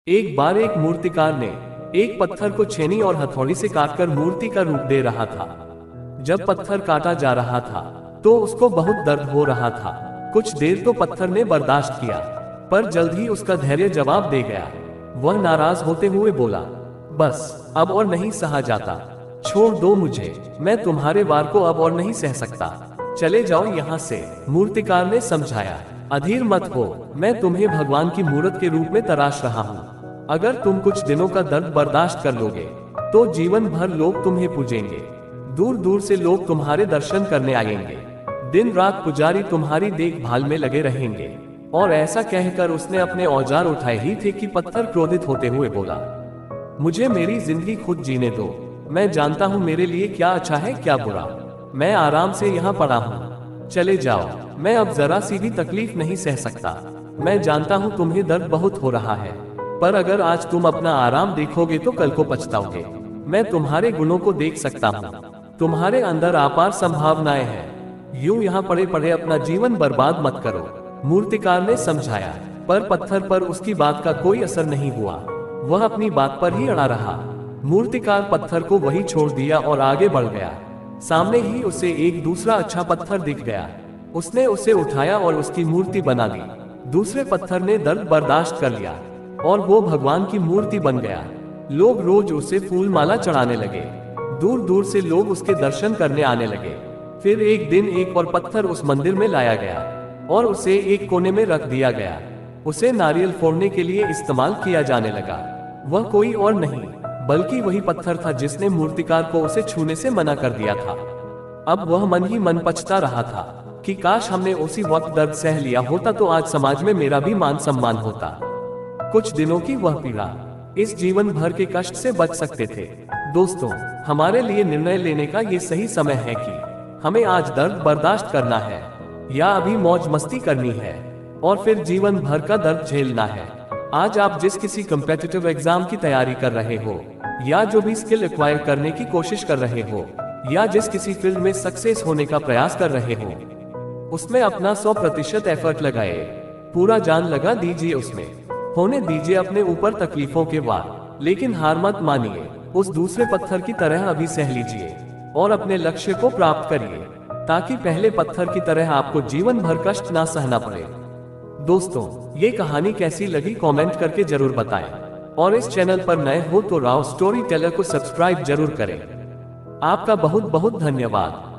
एक बार एक मूर्तिकार ने एक पत्थर को छेनी और हथौड़ी से काटकर मूर्ति का रूप दे रहा था। जब पत्थर काटा जा रहा था तो उसको बहुत दर्द हो रहा था। कुछ देर तो पत्थर ने बर्दाश्त किया, पर जल्द ही उसका धैर्य जवाब दे गया। वह नाराज होते हुए बोला, बस अब और नहीं सहा जाता, छोड़ दो मुझे, मैं तुम्हारे वार को अब और नहीं सह सकता, चले जाओ यहाँ से। मूर्तिकार ने समझाया, अधीर मत हो, मैं तुम्हें भगवान की मूर्त के रूप में तराश रहा हूँ। अगर तुम कुछ दिनों का दर्द बर्दाश्त कर लोगे तो जीवन भर लोग तुम्हें पूजेंगे, दूर दूर से लोग तुम्हारे दर्शन करने आएंगे, दिन रात पुजारी तुम्हारी देखभाल में लगे रहेंगे। और ऐसा कहकर उसने अपने औजार उठाए ही थे कि पत्थर क्रोधित होते हुए बोला, मुझे मेरी जिंदगी खुद जीने दो, मैं जानता हूँ मेरे लिए क्या अच्छा है क्या बुरा, मैं आराम से यहाँ पड़ा हूँ, चले जाओ, मैं अब जरा सी भी तकलीफ नहीं सह सकता। मैं जानता हूँ तुम्हें दर्द बहुत हो रहा है, पर अगर आज तुम अपना आराम देखोगे तो कल को पछताओगे। मैं तुम्हारे गुणों को देख सकता हूँ, तुम्हारे अंदर अपार संभावनाएं हैं, यूं यहाँ पड़े पड़े अपना जीवन बर्बाद मत करो। मूर्तिकार ने समझाया, पर पत्थर पर उसकी बात का कोई असर नहीं हुआ, वह अपनी बात पर ही अड़ा रहा। मूर्तिकार पत्थर को वहीं छोड़ दिया और आगे बढ़ गया। सामने ही उसे एक दूसरा अच्छा पत्थर दिख गया, उसने उसे उठाया और उसकी मूर्ति बना ली। दूसरे पत्थर ने दर्द बर्दाश्त कर लिया और वो भगवान की मूर्ति बन गया। लोग रोज उसे फूल माला चढ़ाने लगे, दूर दूर से लोग उसके दर्शन करने आने लगे। फिर एक दिन एक और पत्थर उस मंदिर में लाया गया और उसे एक कोने में रख दिया गया। उसे नारियल फोड़ने के लिए इस्तेमाल किया जाने लगा। वह कोई और नहीं बल्कि वही पत्थर था जिसने मूर्तिकार को उसे छूने से मना कर दिया था। अब वह मन ही मन पछता रहा था कि काश हमने उसी वक्त दर्द सह लिया होता तो आज समाज में मेरा भी मान सम्मान होता। कुछ दिनों की वह पीड़ा इस जीवन भर के कष्ट से बच सकते थे। दोस्तों, हमारे लिए निर्णय लेने का ये सही समय है कि हमें आज दर्द बर्दाश्त करना है या अभी मौज मस्ती करनी है और फिर जीवन भर का दर्द झेलना है। आज आप जिस किसी कम्पिटिटिव एग्जाम की तैयारी कर रहे हो या जो भी स्किल एक्वायर करने की कोशिश कर रहे हो या जिस किसी फील्ड में सक्सेस होने का प्रयास कर रहे हो, उसमें अपना 100% एफर्ट लगाए, पूरा जान लगा दीजिए, उसमें होने दीजिए अपने ऊपर तकलीफों के वार, लेकिन हार मत मानिए, उस दूसरे पत्थर की तरह अभी सह लीजिए और अपने लक्ष्य को प्राप्त करिए ताकि पहले पत्थर की तरह आपको जीवन भर कष्ट ना सहना पड़े। दोस्तों, ये कहानी कैसी लगी कमेंट करके जरूर बताएं और इस चैनल पर नए हो तो राव स्टोरी टेलर को सब्सक्राइब जरूर करें। आपका बहुत बहुत धन्यवाद।